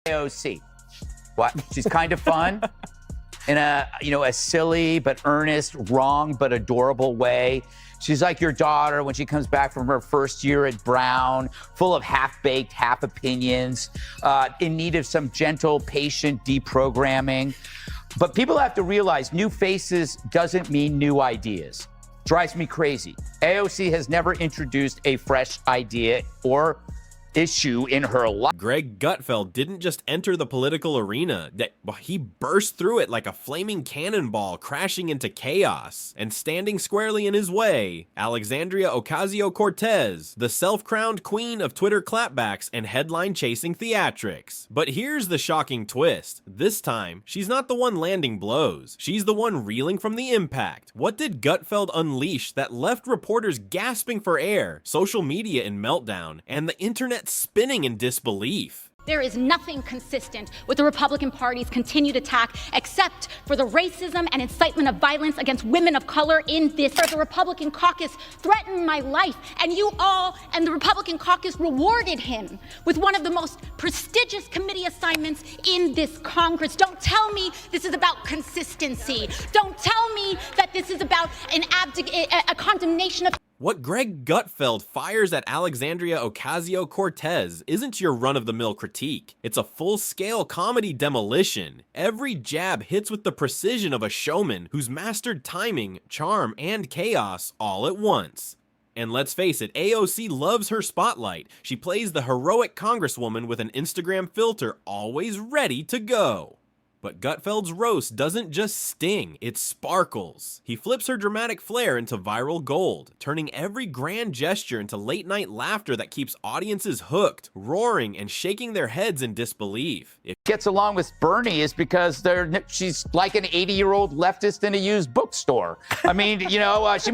AOC. What? She's kind of fun in a, a silly but earnest, wrong but adorable way. She's like your daughter when she comes back from her first year at Brown, full of half-baked, half opinions, in need of some gentle, patient deprogramming. But people have to realize new faces doesn't mean new ideas. Drives me crazy. AOC has never introduced a fresh idea or issue in her life. Greg Gutfeld didn't just enter the political arena, he burst through it like a flaming cannonball, crashing into chaos. And standing squarely in his way, Alexandria Ocasio-Cortez, the self-crowned queen of Twitter clapbacks and headline-chasing theatrics. But here's the shocking twist. This time, she's not the one landing blows. She's the one reeling from the impact. What did Gutfeld unleash that left reporters gasping for air, social media in meltdown, and the internet spinning in disbelief? There is nothing consistent with the Republican Party's continued attack except for the racism and incitement of violence against women of color in this. The Republican caucus threatened my life, and you all and the Republican caucus rewarded him with one of the most prestigious committee assignments in this Congress. Don't tell me this is about consistency. Don't tell me that this is about a condemnation of... What Greg Gutfeld fires at Alexandria Ocasio-Cortez isn't your run-of-the-mill critique. It's a full-scale comedy demolition. Every jab hits with the precision of a showman who's mastered timing, charm, and chaos all at once. And let's face it, AOC loves her spotlight. She plays the heroic congresswoman with an Instagram filter always ready to go. But Gutfeld's roast doesn't just sting, it sparkles. He flips her dramatic flair into viral gold, turning every grand gesture into late-night laughter that keeps audiences hooked, roaring, and shaking their heads in disbelief. Gets along with Bernie is because she's like an 80-year-old leftist in a used bookstore. I mean, she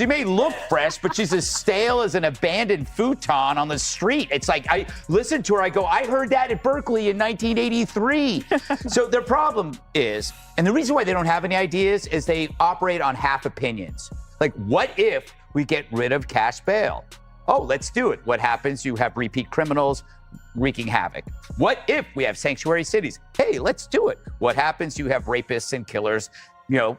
may look fresh, but she's as stale as an abandoned futon on the street. It's like, I listen to her, I go, I heard that at Berkeley in 1983. So their problem is, and the reason why they don't have any ideas is they operate on half opinions. Like, what if we get rid of cash bail? Oh, let's do it. What happens? You have repeat criminals wreaking havoc. What if we have sanctuary cities? Hey, let's do it. What happens? You have rapists and killers,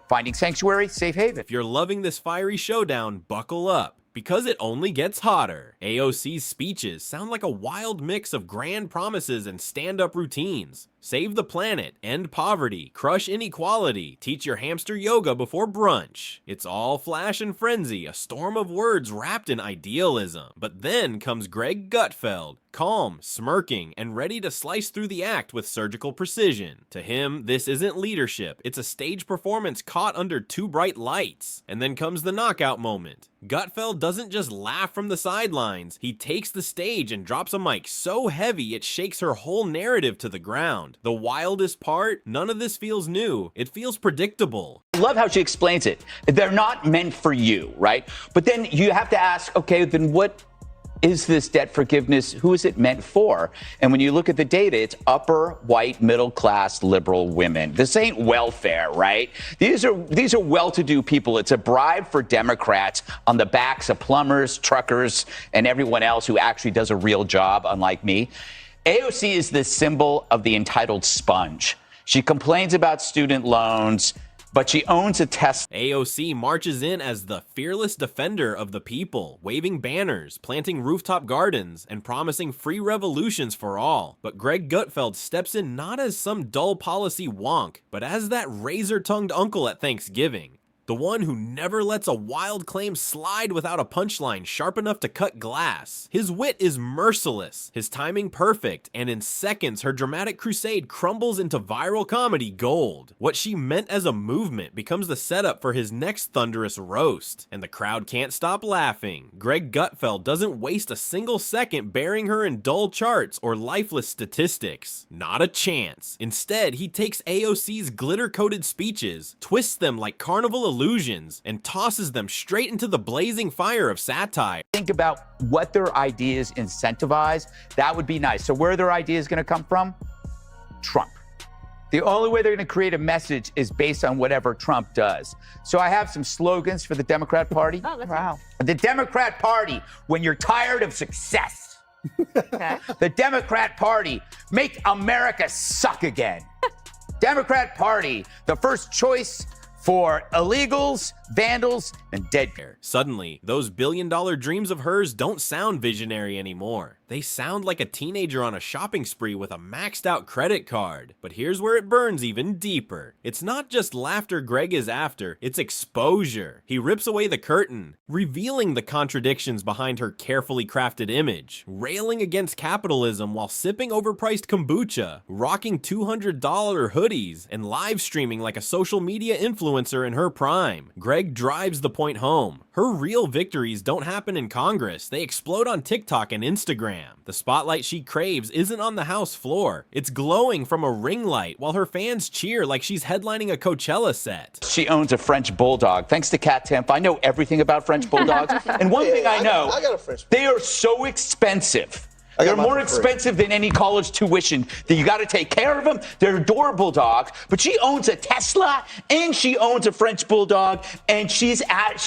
finding sanctuary, safe haven. If you're loving this fiery showdown, buckle up, because it only gets hotter. AOC's speeches sound like a wild mix of grand promises and stand-up routines. Save the planet, end poverty, crush inequality, teach your hamster yoga before brunch. It's all flash and frenzy, a storm of words wrapped in idealism. But then comes Greg Gutfeld, calm, smirking, and ready to slice through the act with surgical precision. To him, this isn't leadership, it's a stage performance caught under too bright lights. And then comes the knockout moment. Gutfeld doesn't just laugh from the sidelines, he takes the stage and drops a mic so heavy it shakes her whole narrative to the ground. The wildest part, none of this feels new, it feels predictable. I love how she explains it. They're not meant for you, right? But then you have to ask, okay, then what is this debt forgiveness? Who is it meant for? And when you look at the data, it's upper, white, middle-class, liberal women. This ain't welfare, right? These are well-to-do people. It's a bribe for Democrats on the backs of plumbers, truckers, and everyone else who actually does a real job, unlike me. AOC is the symbol of the entitled sponge. She complains about student loans, but she owns a Tesla. AOC marches in as the fearless defender of the people, waving banners, planting rooftop gardens, and promising free revolutions for all. But Greg Gutfeld steps in not as some dull policy wonk, but as that razor-tongued uncle at Thanksgiving. The one who never lets a wild claim slide without a punchline sharp enough to cut glass. His wit is merciless, his timing perfect, and in seconds her dramatic crusade crumbles into viral comedy gold. What she meant as a movement becomes the setup for his next thunderous roast, and the crowd can't stop laughing. Greg Gutfeld doesn't waste a single second burying her in dull charts or lifeless statistics. Not a chance. Instead, he takes AOC's glitter-coated speeches, twists them like carnival illusions, and tosses them straight into the blazing fire of satire. Think about what their ideas incentivize. That would be nice. So where are their ideas going to come from? Trump. The only way they're going to create a message is based on whatever Trump does. So I have some slogans for the Democrat Party. Oh, wow. The Democrat Party, when you're tired of success, Okay. The Democrat Party, make America suck again. Democrat Party, the first choice for illegals, vandals, and dead. Suddenly, those billion-dollar dreams of hers don't sound visionary anymore. They sound like a teenager on a shopping spree with a maxed-out credit card. But here's where it burns even deeper. It's not just laughter Greg is after, it's exposure. He rips away the curtain, revealing the contradictions behind her carefully crafted image, railing against capitalism while sipping overpriced kombucha, rocking $200 hoodies, and live streaming like a social media influencer in her prime. Greg drives the point home. Her real victories don't happen in Congress, they explode on TikTok and Instagram. The spotlight she craves isn't on the House floor, it's glowing from a ring light while her fans cheer like she's headlining a Coachella set. She owns a French Bulldog. Thanks to Cat Temp, I know everything about French Bulldogs. And one thing I know, I got a French they are so expensive. I got They're mine more for free. expensive than any college tuition. That you got to take care of them. They're adorable dogs. But she owns a Tesla and she owns a French Bulldog. And she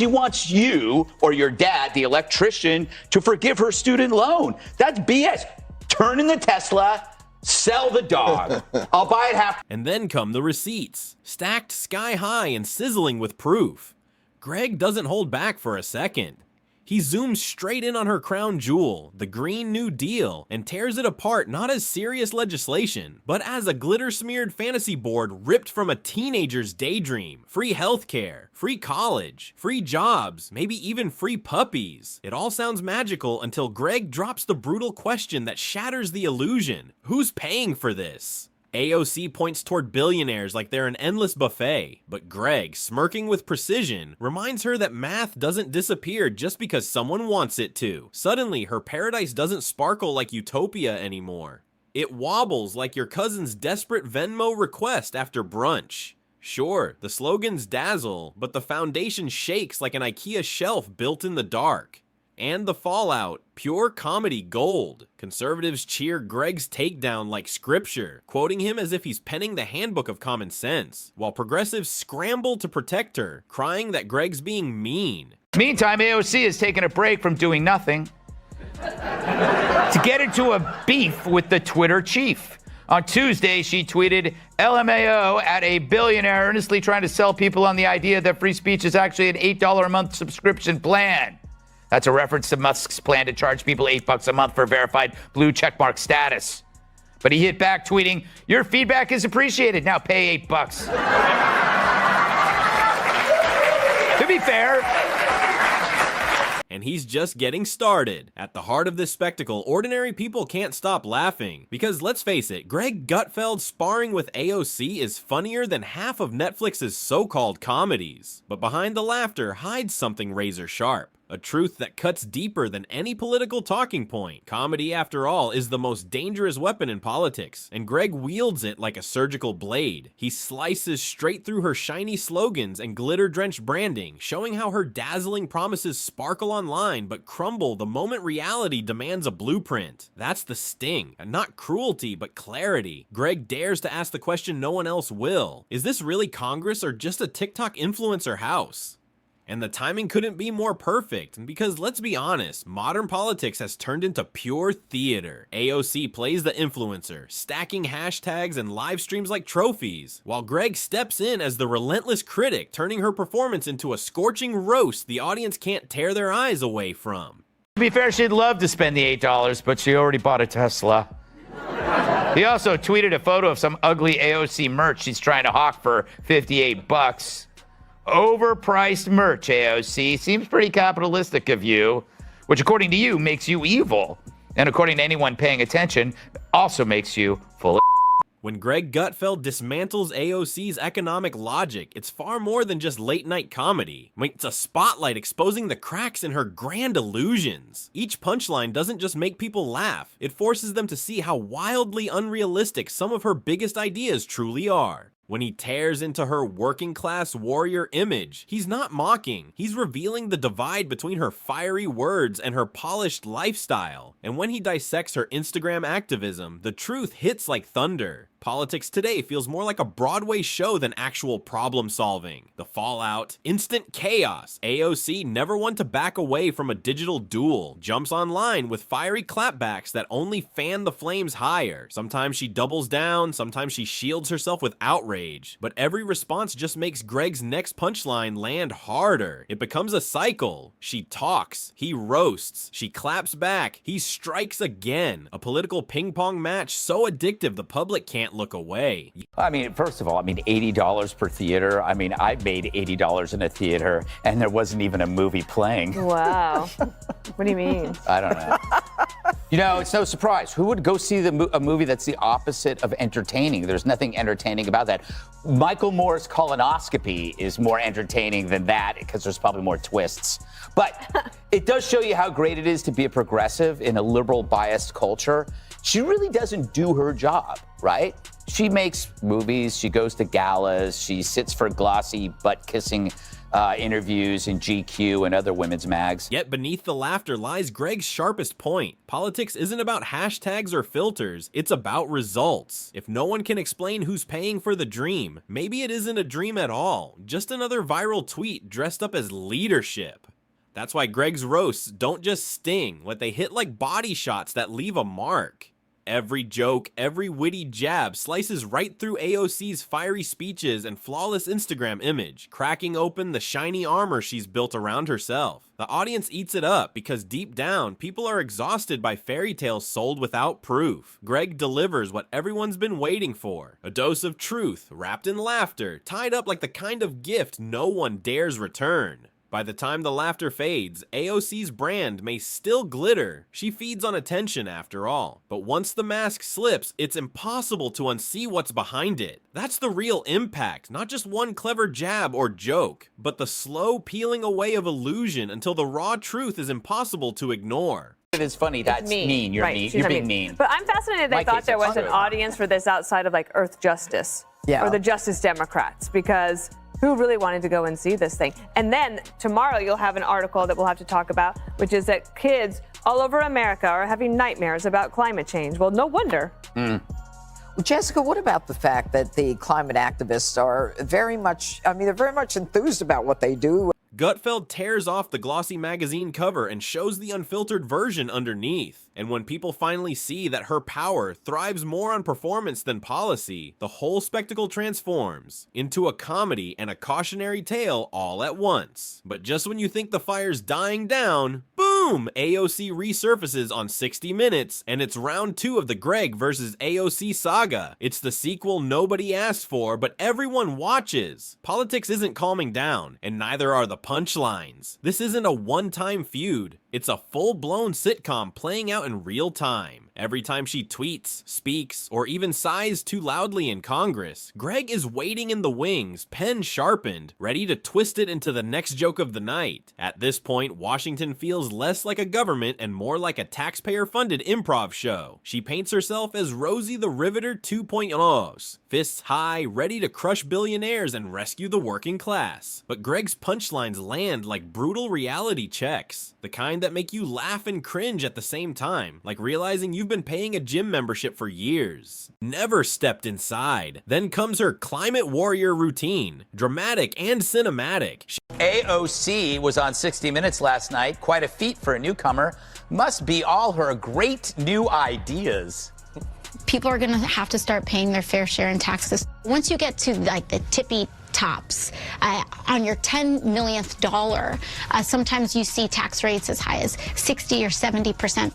wants you or your dad, the electrician, to forgive her student loan. That's BS. Turn in the Tesla. Sell the dog. I'll buy it half. And then come the receipts, stacked sky high and sizzling with proof. Greg doesn't hold back for a second. He zooms straight in on her crown jewel, the Green New Deal, and tears it apart not as serious legislation, but as a glitter-smeared fantasy board ripped from a teenager's daydream. Free healthcare, free college, free jobs, maybe even free puppies. It all sounds magical until Greg drops the brutal question that shatters the illusion. Who's paying for this? AOC points toward billionaires like they're an endless buffet, but Greg, smirking with precision, reminds her that math doesn't disappear just because someone wants it to. Suddenly, her paradise doesn't sparkle like utopia anymore. It wobbles like your cousin's desperate Venmo request after brunch. Sure, the slogans dazzle, but the foundation shakes like an IKEA shelf built in the dark. And the fallout, pure comedy gold. Conservatives cheer Greg's takedown like scripture, quoting him as if he's penning the handbook of common sense, while progressives scramble to protect her, crying that Greg's being mean. Meantime, AOC has taken a break from doing nothing to get into a beef with the Twitter chief. On Tuesday, she tweeted, LMAO at a billionaire earnestly trying to sell people on the idea that free speech is actually an $8 a month subscription plan. That's a reference to Musk's plan to charge people $8 a month for verified blue checkmark status. But he hit back tweeting, your feedback is appreciated. Now pay $8. To be fair. And he's just getting started. At the heart of this spectacle, ordinary people can't stop laughing. Because let's face it, Greg Gutfeld sparring with AOC is funnier than half of Netflix's so-called comedies. But behind the laughter hides something razor sharp. A truth that cuts deeper than any political talking point. Comedy, after all, is the most dangerous weapon in politics, and Greg wields it like a surgical blade. He slices straight through her shiny slogans and glitter-drenched branding, showing how her dazzling promises sparkle online but crumble the moment reality demands a blueprint. That's the sting, not cruelty but clarity. Greg dares to ask the question no one else will. Is this really Congress or just a TikTok influencer house? And the timing couldn't be more perfect, because let's be honest, modern politics has turned into pure theater. AOC plays the influencer, stacking hashtags and live streams like trophies, while Greg steps in as the relentless critic, turning her performance into a scorching roast the audience can't tear their eyes away from. To be fair, she'd love to spend the $8, but she already bought a Tesla. He also tweeted a photo of some ugly AOC merch she's trying to hawk for $58. Overpriced merch, AOC. Seems pretty capitalistic of you, which according to you makes you evil. And according to anyone paying attention, also makes you full of. When Greg Gutfeld dismantles AOC's economic logic, it's far more than just late-night comedy. I mean, it's a spotlight exposing the cracks in her grand illusions. Each punchline doesn't just make people laugh, it forces them to see how wildly unrealistic some of her biggest ideas truly are. When he tears into her working-class warrior image, he's not mocking. He's revealing the divide between her fiery words and her polished lifestyle. And when he dissects her Instagram activism, the truth hits like thunder. Politics today feels more like a Broadway show than actual problem solving. The fallout, instant chaos. AOC, never one to back away from a digital duel, jumps online with fiery clapbacks that only fan the flames higher. Sometimes she doubles down, sometimes she shields herself with outrage. But every response just makes Greg's next punchline land harder. It becomes a cycle. She talks, he roasts, she claps back, he strikes again. A political ping pong match so addictive the public can't look away. I mean, first of all, $80 per theater. I made $80 in a theater and there wasn't even a movie playing. Wow. What do you mean? I don't know. It's no surprise. Who would go see a movie that's the opposite of entertaining? There's nothing entertaining about that. Michael Moore's colonoscopy is more entertaining than that because there's probably more twists. But it does show you how great it is to be a progressive in a liberal biased culture. She really doesn't do her job, right? She makes movies, she goes to galas, she sits for glossy butt-kissing interviews in GQ and other women's mags. Yet beneath the laughter lies Greg's sharpest point. Politics isn't about hashtags or filters, it's about results. If no one can explain who's paying for the dream, maybe it isn't a dream at all, just another viral tweet dressed up as leadership. That's why Greg's roasts don't just sting, they hit like body shots that leave a mark. Every joke, every witty jab slices right through AOC's fiery speeches and flawless Instagram image, cracking open the shiny armor she's built around herself. The audience eats it up because deep down, people are exhausted by fairy tales sold without proof. Greg delivers what everyone's been waiting for, a dose of truth, wrapped in laughter, tied up like the kind of gift no one dares return. By the time the laughter fades, AOC's brand may still glitter. She feeds on attention after all. But once the mask slips, it's impossible to unsee what's behind it. That's the real impact, not just one clever jab or joke, but the slow peeling away of illusion until the raw truth is impossible to ignore. It is funny. That's mean. You're right, mean. You're being mean. But I'm fascinated they thought there was an audience for this outside of Earth Justice or the Justice Democrats, because who really wanted to go and see this thing? And then tomorrow you'll have an article that we'll have to talk about, which is that kids all over America are having nightmares about climate change. Well, no wonder. Well, Jessica, what about the fact that the climate activists are very much, they're very much enthused about what they do? Gutfeld tears off the glossy magazine cover and shows the unfiltered version underneath. And when people finally see that her power thrives more on performance than policy, the whole spectacle transforms into a comedy and a cautionary tale all at once. But just when you think the fire's dying down, boom! AOC resurfaces on 60 Minutes, and it's round 2 of the Greg versus AOC saga. It's the sequel nobody asked for, but everyone watches. Politics isn't calming down, and neither are the punchlines. This isn't a one-time feud. It's a full-blown sitcom playing out in real time. Every time she tweets, speaks, or even sighs too loudly in Congress, Greg is waiting in the wings, pen sharpened, ready to twist it into the next joke of the night. At this point, Washington feels less like a government and more like a taxpayer-funded improv show. She paints herself as Rosie the Riveter 2.0, fists high, ready to crush billionaires and rescue the working class. But Greg's punchlines land like brutal reality checks, the kind that make you laugh and cringe at the same time, like realizing you've been paying a gym membership for years. Never stepped inside. Then comes her climate warrior routine, dramatic and cinematic. AOC was on 60 Minutes last night. Quite a feat for a newcomer. Must be all her great new ideas. People are going to have to start paying their fair share in taxes. Once you get to the tippy tops, on your $10 millionth dollar, sometimes you see tax rates as high as 60 or 70%.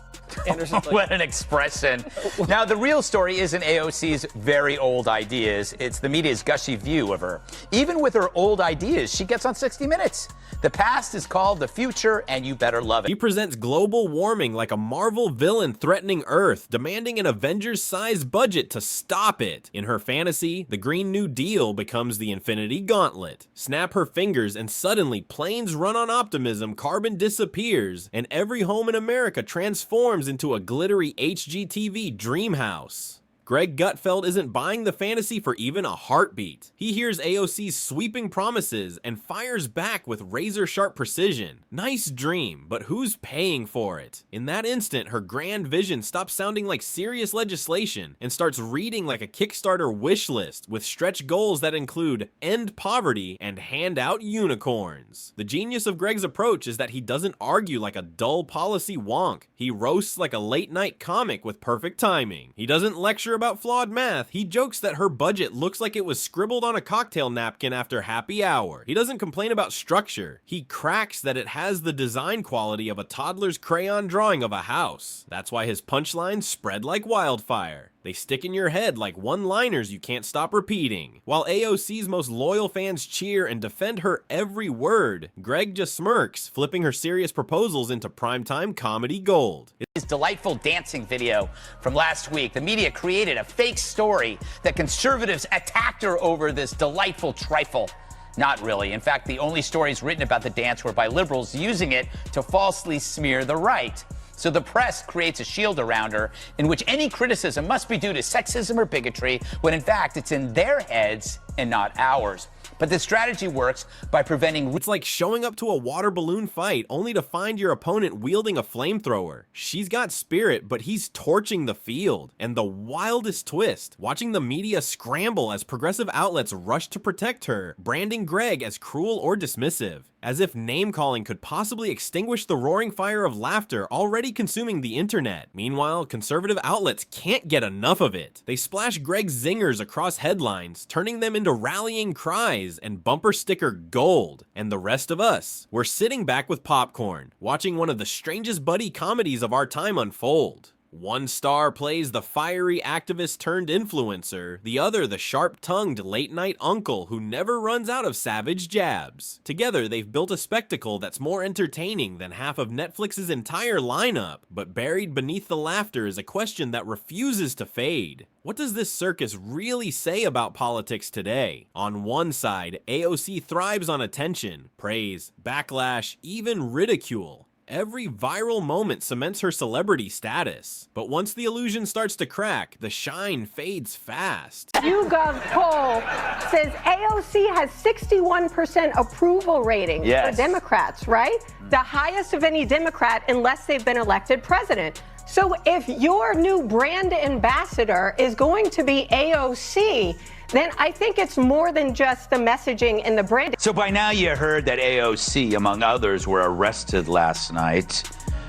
What an expression. Now, the real story isn't AOC's very old ideas. It's the media's gushy view of her. Even with her old ideas, she gets on 60 Minutes. The past is called the future, and you better love it. He presents global warming like a Marvel villain threatening Earth, demanding an Avengers-sized budget to stop it. In her fantasy, the Green New Deal becomes the Infinity Gauntlet. Snap her fingers and suddenly planes run on optimism, carbon disappears, and every home in America transforms into a glittery HGTV dream house. Greg Gutfeld isn't buying the fantasy for even a heartbeat. He hears AOC's sweeping promises and fires back with razor-sharp precision. Nice dream, but who's paying for it? In that instant, her grand vision stops sounding like serious legislation and starts reading like a Kickstarter wish list with stretch goals that include end poverty and hand out unicorns. The genius of Greg's approach is that he doesn't argue like a dull policy wonk. He roasts like a late-night comic with perfect timing. He doesn't lecture about flawed math. He jokes that her budget looks like it was scribbled on a cocktail napkin after happy hour. He doesn't complain about structure. He cracks that it has the design quality of a toddler's crayon drawing of a house. That's why his punchlines spread like wildfire. They stick in your head like one-liners you can't stop repeating. While AOC's most loyal fans cheer and defend her every word, Greg just smirks, flipping her serious proposals into primetime comedy gold. His delightful dancing video from last week, the media created a fake story that conservatives attacked her over this delightful trifle. Not really. In fact, the only stories written about the dance were by liberals using it to falsely smear the right. So the press creates a shield around her in which any criticism must be due to sexism or bigotry, when in fact it's in their heads and not ours. But this strategy works by preventing... It's like showing up to a water balloon fight only to find your opponent wielding a flamethrower. She's got spirit, but he's torching the field. And the wildest twist, watching the media scramble as progressive outlets rush to protect her, branding Greg as cruel or dismissive. As if name-calling could possibly extinguish the roaring fire of laughter already consuming the internet. Meanwhile, conservative outlets can't get enough of it. They splash Greg's zingers across headlines, turning them into rallying cries and bumper sticker gold. And the rest of us, we're sitting back with popcorn, watching one of the strangest buddy comedies of our time unfold. One star plays the fiery activist turned influencer, the other the sharp-tongued late-night uncle who never runs out of savage jabs. Together, they've built a spectacle that's more entertaining than half of Netflix's entire lineup, but buried beneath the laughter is a question that refuses to fade. What does this circus really say about politics today? On one side, AOC thrives on attention, praise, backlash, even ridicule. Every viral moment cements her celebrity status. But once the illusion starts to crack, the shine fades fast. YouGov poll says AOC has 61% approval rating for Democrats, right? The highest of any Democrat unless they've been elected president. So if your new brand ambassador is going to be AOC, then I think it's more than just the messaging and the branding. So by now you heard that AOC, among others, were arrested last night.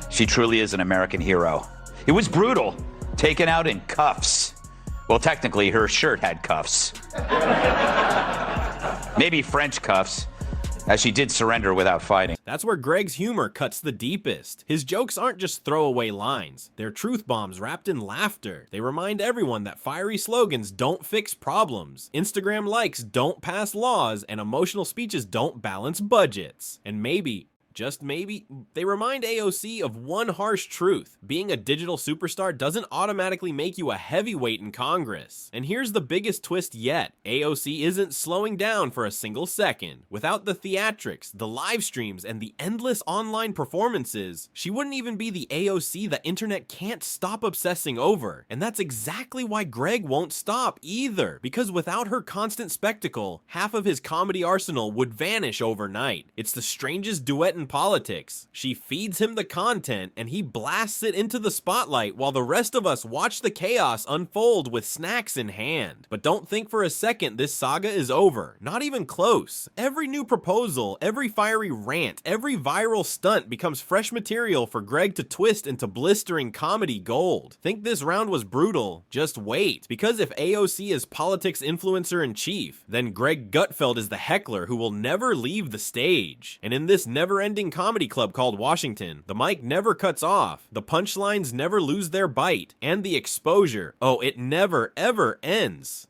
She truly is an American hero. It was brutal, taken out in cuffs. Well, technically, her shirt had cuffs. Maybe French cuffs, as she did surrender without fighting. That's where Greg's humor cuts the deepest. His jokes aren't just throwaway lines. They're truth bombs wrapped in laughter. They remind everyone that fiery slogans don't fix problems, Instagram likes don't pass laws, and emotional speeches don't balance budgets. And maybe, just maybe, they remind AOC of one harsh truth. Being a digital superstar doesn't automatically make you a heavyweight in Congress. And here's the biggest twist yet. AOC isn't slowing down for a single second. Without the theatrics, the live streams, and the endless online performances, she wouldn't even be the AOC the internet can't stop obsessing over. And that's exactly why Greg won't stop either. Because without her constant spectacle, half of his comedy arsenal would vanish overnight. It's the strangest duet in politics. She feeds him the content and he blasts it into the spotlight while the rest of us watch the chaos unfold with snacks in hand. But don't think for a second this saga is over. Not even close. Every new proposal, every fiery rant, every viral stunt becomes fresh material for Greg to twist into blistering comedy gold. Think this round was brutal? Just wait. Because if AOC is politics influencer in chief, then Greg Gutfeld is the heckler who will never leave the stage. And in this never-ending comedy club called Washington, the mic never cuts off, the punchlines never lose their bite, and the exposure, oh, it never ever ends.